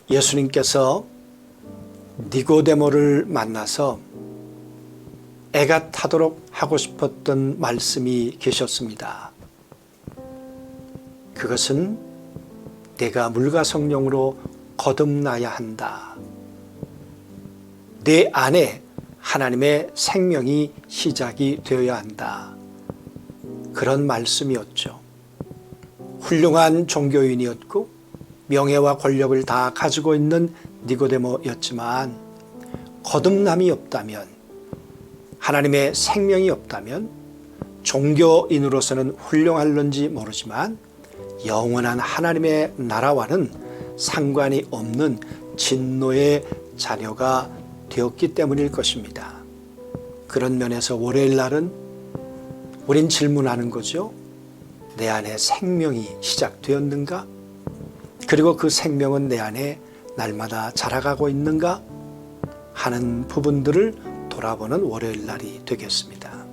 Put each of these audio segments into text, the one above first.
예수님께서 니고데모를 만나서 애가 타도록 하고 싶었던 말씀이 계셨습니다. 그것은 내가 물과 성령으로 거듭나야 한다. 내 안에 하나님의 생명이 시작이 되어야 한다. 그런 말씀이었죠. 훌륭한 종교인이었고 명예와 권력을 다 가지고 있는 니고데모였지만 거듭남이 없다면, 하나님의 생명이 없다면 종교인으로서는 훌륭할런지 모르지만 영원한 하나님의 나라와는 상관이 없는 진노의 자녀가 되었기 때문일 것입니다. 그런 면에서 월요일 날은 우린 질문하는 거죠. 내 안에 생명이 시작되었는가? 그리고 그 생명은 내 안에 날마다 자라가고 있는가? 하는 부분들을 돌아보는 월요일 날이 되겠습니다.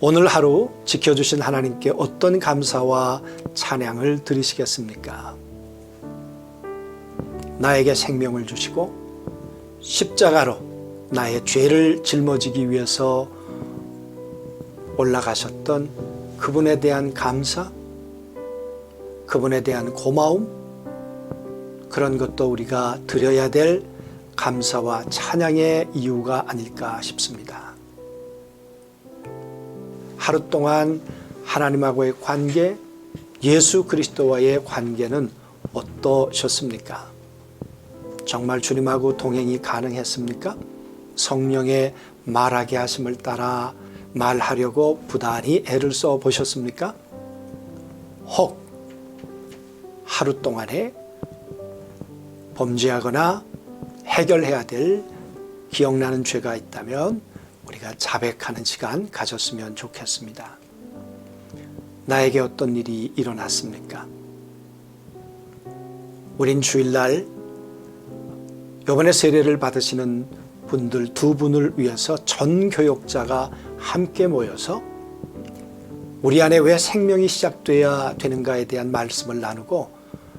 오늘 하루 지켜주신 하나님께 어떤 감사와 찬양을 드리시겠습니까? 나에게 생명을 주시고 십자가로 나의 죄를 짊어지기 위해서 올라가셨던 그분에 대한 감사, 그분에 대한 고마움, 그런 것도 우리가 드려야 될 감사와 찬양의 이유가 아닐까 싶습니다. 하루 동안 하나님하고의 관계, 예수 그리스도와의 관계는 어떠셨습니까? 정말 주님하고 동행이 가능했습니까? 성령의 말하게 하심을 따라 말하려고 부단히 애를 써 보셨습니까? 혹 하루 동안에 범죄하거나 해결해야 될 기억나는 죄가 있다면 우리가 자백하는 시간 가졌으면 좋겠습니다. 나에게 어떤 일이 일어났습니까? 우린 주일날 이번에 세례를 받으시는 분들 두 분을 위해서 전 교역자가 함께 모여서 우리 안에 왜 생명이 시작돼야 되는가에 대한 말씀을 나누고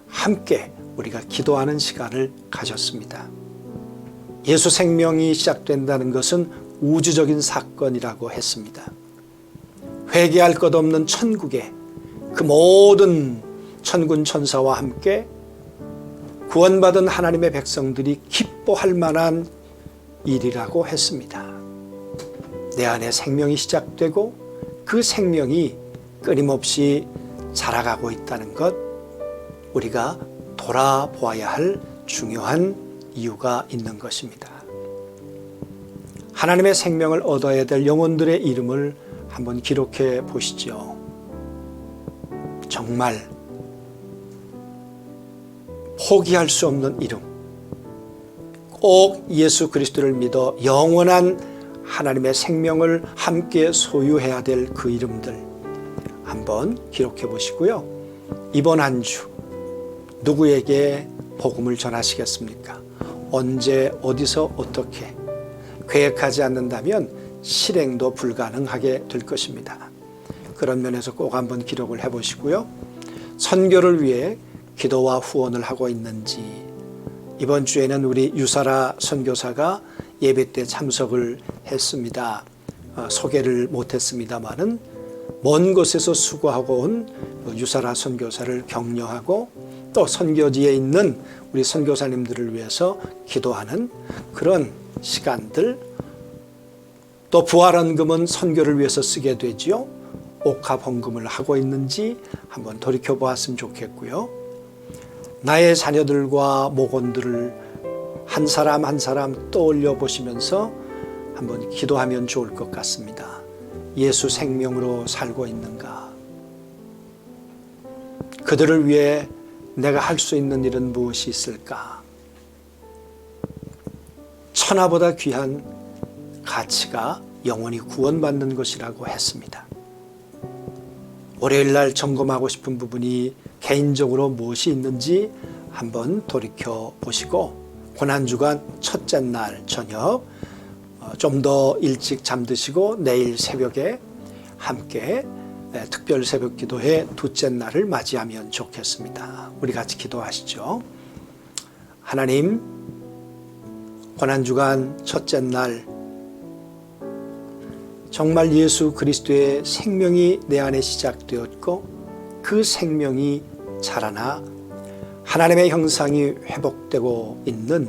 함께 우리가 기도하는 시간을 가졌습니다. 예수 생명이 시작된다는 것은 우주적인 사건이라고 했습니다. 회개할 것 없는 천국에 그 모든 천군 천사와 함께 구원받은 하나님의 백성들이 기뻐할 만한 일이라고 했습니다. 내 안에 생명이 시작되고 그 생명이 끊임없이 자라가고 있다는 것, 우리가 돌아보아야 할 중요한 이유가 있는 것입니다. 하나님의 생명을 얻어야 될 영혼들의 이름을 한번 기록해 보시죠. 정말 포기할 수 없는 이름, 꼭 예수 그리스도를 믿어 영원한 하나님의 생명을 함께 소유해야 될 그 이름들 한번 기록해 보시고요. 이번 한 주 누구에게 복음을 전하시겠습니까? 언제 어디서 어떻게 계획하지 않는다면 실행도 불가능하게 될 것입니다. 그런 면에서 꼭 한번 기록을 해보시고요. 선교를 위해 기도와 후원을 하고 있는지, 이번 주에는 우리 유사라 선교사가 예배 때 참석을 했습니다. 소개를 못했습니다마는 먼 곳에서 수고하고 온 유사라 선교사를 격려하고 또 선교지에 있는 우리 선교사님들을 위해서 기도하는 그런 시간들, 또 부활헌금은 선교를 위해서 쓰게 되지요. 옥합헌금을 하고 있는지 한번 돌이켜보았으면 좋겠고요. 나의 자녀들과 목원들을 한 사람 한 사람 떠올려 보시면서 한번 기도하면 좋을 것 같습니다. 예수 생명으로 살고 있는가? 그들을 위해 내가 할 수 있는 일은 무엇이 있을까? 천하보다 귀한 가치가 영원히 구원받는 것이라고 했습니다. 월요일날 점검하고 싶은 부분이 개인적으로 무엇이 있는지 한번 돌이켜 보시고, 고난주간 첫째 날 저녁 좀 더 일찍 잠드시고 내일 새벽에 함께 특별 새벽 기도회 둘째 날을 맞이하면 좋겠습니다. 우리 같이 기도하시죠. 하나님, 고난주간 첫째 날 정말 예수 그리스도의 생명이 내 안에 시작되었고 그 생명이 자라나 하나님의 형상이 회복되고 있는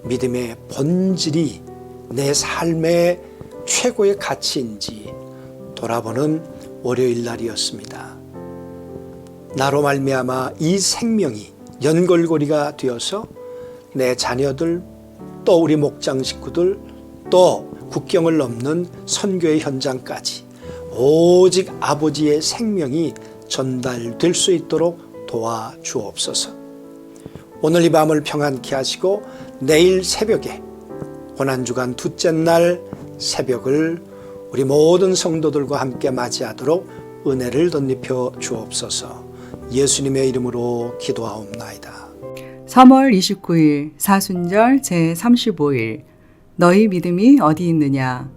믿음의 본질이 내 삶의 최고의 가치인지 돌아보는 월요일 날이었습니다. 나로 말미암아 이 생명이 연결고리가 되어서 내 자녀들, 또 우리 목장 식구들, 또 국경을 넘는 선교의 현장까지 오직 아버지의 생명이 전달될 수 있도록 도와주옵소서. 오늘 이 밤을 평안케 하시고 내일 새벽에 고난주간 둘째 날 새벽을 우리 모든 성도들과 함께 맞이하도록 은혜를 덧입혀 주옵소서. 예수님의 이름으로 기도하옵나이다. 3월 29일 사순절 제35일 너희 믿음이 어디 있느냐.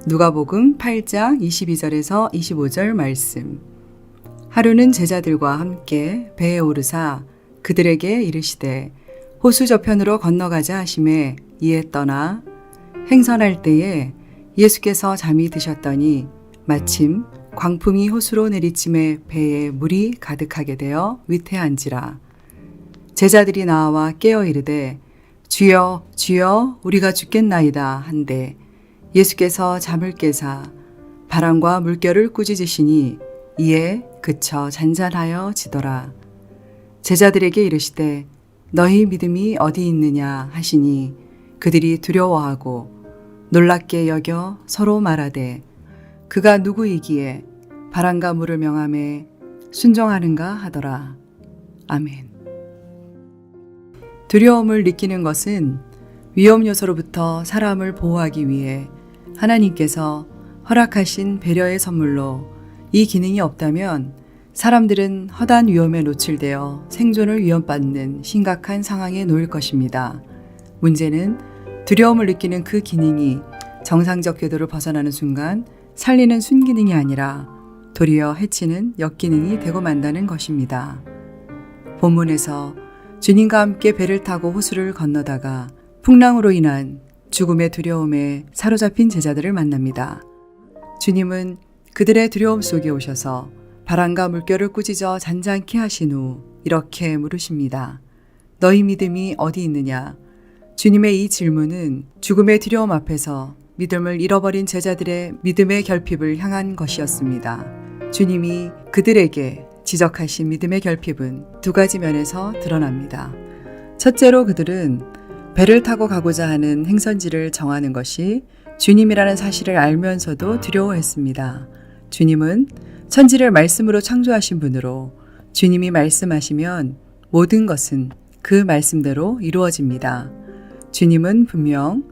누가복음 8장 22절에서 25절 말씀. 하루는 제자들과 함께 배에 오르사 그들에게 이르시되 호수 저편으로 건너가자 하시매 이에 떠나 행선할 때에 예수께서 잠이 드셨더니 마침 광풍이 호수로 내리침에 배에 물이 가득하게 되어 위태한지라. 제자들이 나와 깨어 이르되 주여 주여 우리가 죽겠나이다 한데 예수께서 잠을 깨사 바람과 물결을 꾸짖으시니 이에 그쳐 잔잔하여 지더라. 제자들에게 이르시되 너희 믿음이 어디 있느냐 하시니 그들이 두려워하고 놀랍게 여겨 서로 말하되 그가 누구이기에 바람과 물을 명하매 순종하는가 하더라. 아멘. 두려움을 느끼는 것은 위험 요소로부터 사람을 보호하기 위해 하나님께서 허락하신 배려의 선물로 이 기능이 없다면 사람들은 허다한 위험에 노출되어 생존을 위협받는 심각한 상황에 놓일 것입니다. 문제는 두려움을 느끼는 그 기능이 정상적 궤도를 벗어나는 순간 살리는 순기능이 아니라 도리어 해치는 역기능이 되고 만다는 것입니다. 본문에서 주님과 함께 배를 타고 호수를 건너다가 풍랑으로 인한 죽음의 두려움에 사로잡힌 제자들을 만납니다. 주님은 그들의 두려움 속에 오셔서 바람과 물결을 꾸짖어 잔잔케 하신 후 이렇게 물으십니다. 너희 믿음이 어디 있느냐? 주님의 이 질문은 죽음의 두려움 앞에서 믿음을 잃어버린 제자들의 믿음의 결핍을 향한 것이었습니다. 주님이 그들에게 지적하신 믿음의 결핍은 두 가지 면에서 드러납니다. 첫째로 그들은 배를 타고 가고자 하는 행선지를 정하는 것이 주님이라는 사실을 알면서도 두려워했습니다. 주님은 천지를 말씀으로 창조하신 분으로 주님이 말씀하시면 모든 것은 그 말씀대로 이루어집니다. 주님은 분명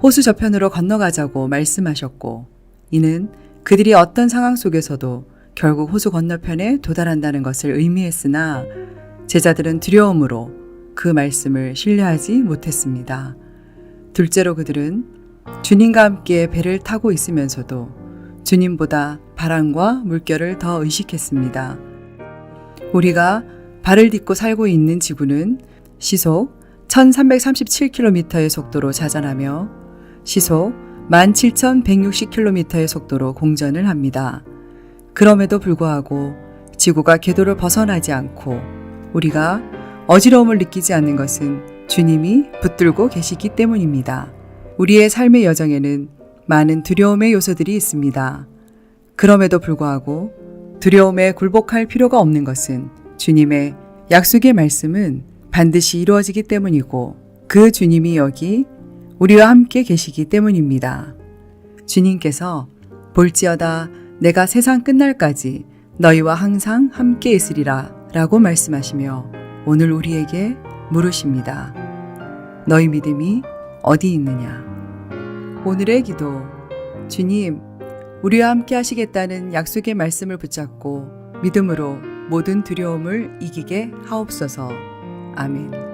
호수 저편으로 건너가자고 말씀하셨고 이는 그들이 어떤 상황 속에서도 결국 호수 건너편에 도달한다는 것을 의미했으나 제자들은 두려움으로 그 말씀을 신뢰하지 못했습니다. 둘째로 그들은 주님과 함께 배를 타고 있으면서도 주님보다 바람과 물결을 더 의식했습니다. 우리가 발을 딛고 살고 있는 지구는 시속 1337km의 속도로 자전하며 시속 17,160km의 속도로 공전을 합니다. 그럼에도 불구하고 지구가 궤도를 벗어나지 않고 우리가 어지러움을 느끼지 않는 것은 주님이 붙들고 계시기 때문입니다. 우리의 삶의 여정에는 많은 두려움의 요소들이 있습니다. 그럼에도 불구하고 두려움에 굴복할 필요가 없는 것은 주님의 약속의 말씀은 반드시 이루어지기 때문이고 그 주님이 여기 우리와 함께 계시기 때문입니다. 주님께서 볼지어다 내가 세상 끝날까지 너희와 항상 함께 있으리라 라고 말씀하시며 오늘 우리에게 물으십니다. 너희 믿음이 어디 있느냐? 오늘의 기도. 주님, 우리와 함께 하시겠다는 약속의 말씀을 붙잡고 믿음으로 모든 두려움을 이기게 하옵소서. 아멘.